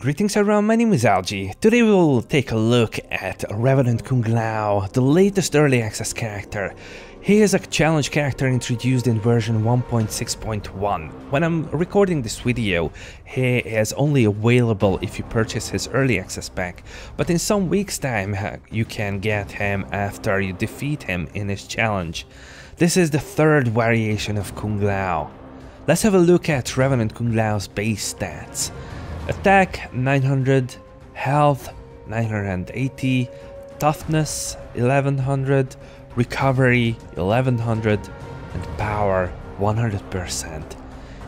Greetings everyone, my name is Algie. Today we will take a look at Revenant Kung Lao, the latest early access character. He is a challenge character introduced in version 1.6.1. When I'm recording this video, he is only available if you purchase his early access pack, but in some weeks time you can get him after you defeat him in his challenge. This is the third variation of Kung Lao. Let's have a look at Revenant Kung Lao's base stats. Attack 900, health 980, toughness 1100, recovery 1100, and power 100%.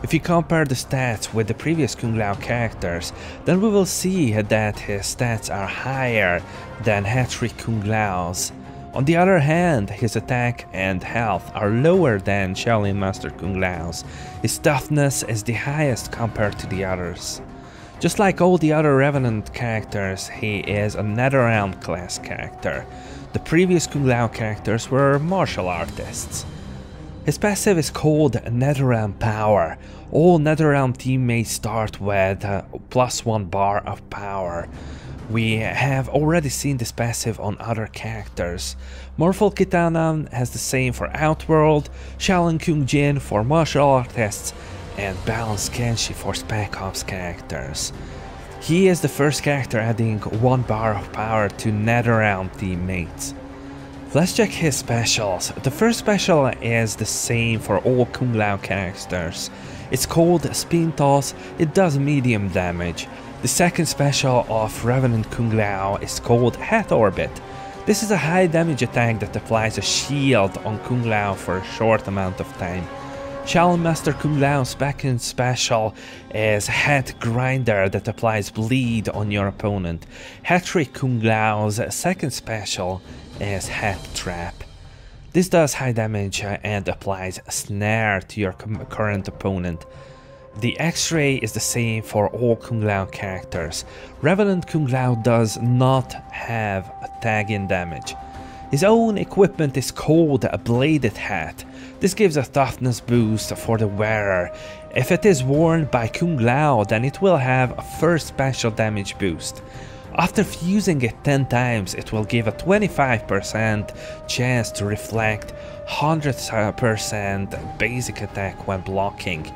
If you compare the stats with the previous Kung Lao characters, then we will see that his stats are higher than hat-trick Kung Lao's. On the other hand, his attack and health are lower than Shaolin Master Kung Lao's. His toughness is the highest compared to the others. Just like all the other Revenant characters, he is a NetherRealm class character. The previous Kung Lao characters were martial artists. His passive is called NetherRealm Power. All NetherRealm teammates start with +1 bar of power. We have already seen this passive on other characters. Morphle Kitana has the same for Outworld, Shaolin Kung Jin for martial artists, and Balance Kenshi for Spec Ops characters. He is the first character adding 1 bar of power to NetherRealm teammates. Let's check his specials. The first special is the same for all Kung Lao characters. It's called Spin Toss. It does medium damage. The second special of Revenant Kung Lao is called Hat Orbit. This is a high damage attack that applies a shield on Kung Lao for a short amount of time. Shaolin Master Kung Lao's second special is Hat Grinder that applies bleed on your opponent. Hat-trick Kung Lao's second special is Hat Trap. This does high damage and applies a snare to your current opponent. The X-ray is the same for all Kung Lao characters. Revenant Kung Lao does not have a tag-in damage. His own equipment is called a bladed hat. This gives a toughness boost for the wearer. If it is worn by Kung Lao, then it will have a first special damage boost. After fusing it 10 times, it will give a 25% chance to reflect 100% basic attack when blocking.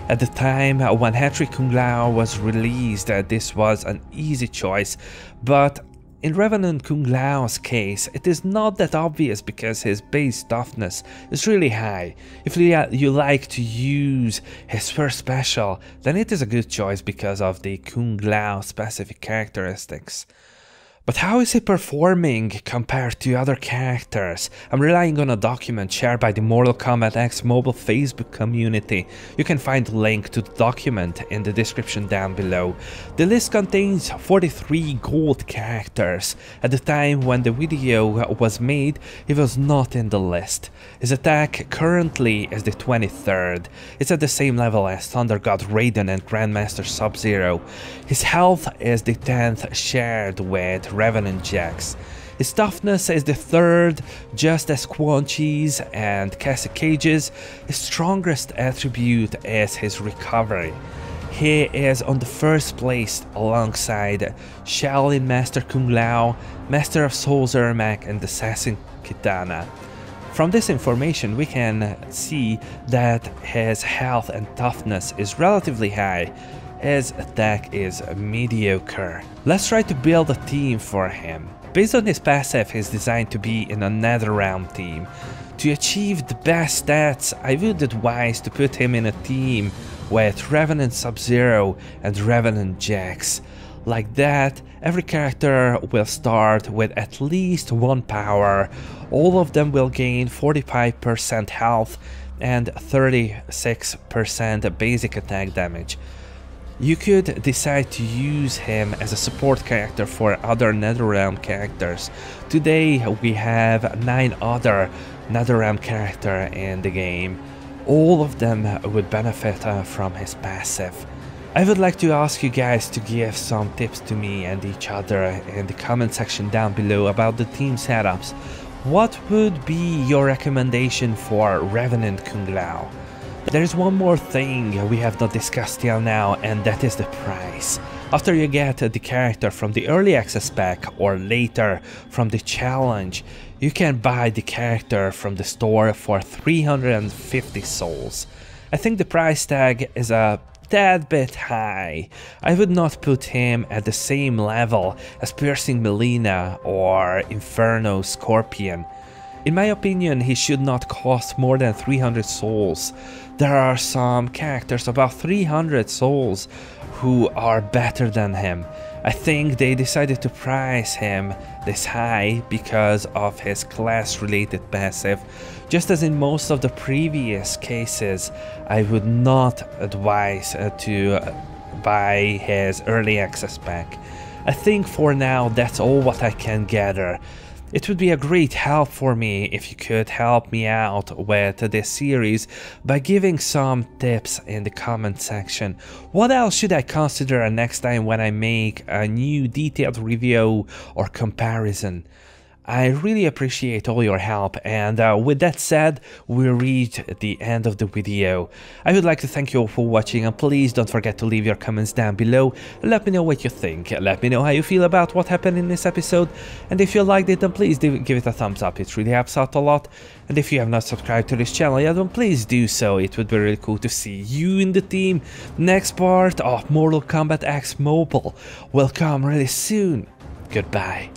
At the time when hat-trick Kung Lao was released, this was an easy choice, but in Revenant Kung Lao's case, it is not that obvious because his base toughness is really high. If you like to use his first special, then it is a good choice because of the Kung Lao specific characteristics. But how is he performing compared to other characters? I'm relying on a document shared by the Mortal Kombat X mobile Facebook community. You can find the link to the document in the description down below. The list contains 43 gold characters. At the time when the video was made, he was not in the list. His attack currently is the 23rd. It's at the same level as Thunder God Raiden and Grandmaster Sub-Zero. His health is the 10th, shared with Revenant Jax. His toughness is the 3rd, just as Quan Chi's and Cassie Cage's. His strongest attribute is his recovery. He is on the first place alongside Shaolin Master Kung Lao, Master of Souls Ermac, and Assassin Kitana. From this information we can see that his health and toughness is relatively high. His attack is mediocre. Let's try to build a team for him. Based on his passive, he is designed to be in a NetherRealm team. To achieve the best stats, I would advise to put him in a team with Revenant Sub-Zero and Revenant Jax. Like that, every character will start with at least 1 power. All of them will gain 45% health and 36% basic attack damage. You could decide to use him as a support character for other NetherRealm characters. Today we have 9 other NetherRealm characters in the game. All of them would benefit from his passive. I would like to ask you guys to give some tips to me and each other in the comment section down below about the team setups. What would be your recommendation for Revenant Kung Lao? There is one more thing we have not discussed till now, and that is the price. After you get the character from the early access pack or later from the challenge, you can buy the character from the store for 350 souls. I think the price tag is a tad bit high. I would not put him at the same level as Piercing Melina or Inferno Scorpion. In my opinion, he should not cost more than 300 souls. There are some characters about 300 souls who are better than him. I think they decided to price him this high because of his class related passive. Just as in most of the previous cases, I would not advise to buy his early access pack. I think for now that's all what I can gather. It would be a great help for me if you could help me out with this series by giving some tips in the comment section. What else should I consider next time when I make a new detailed review or comparison? I really appreciate all your help, and with that said, we reached the end of the video. I would like to thank you all for watching, and please don't forget to leave your comments down below. Let me know what you think, let me know how you feel about what happened in this episode, and if you liked it, then please give it a thumbs up, it really helps out a lot. And if you have not subscribed to this channel yet, then please do so, it would be really cool to see you in the team. Next part of Mortal Kombat X Mobile will come really soon. Goodbye.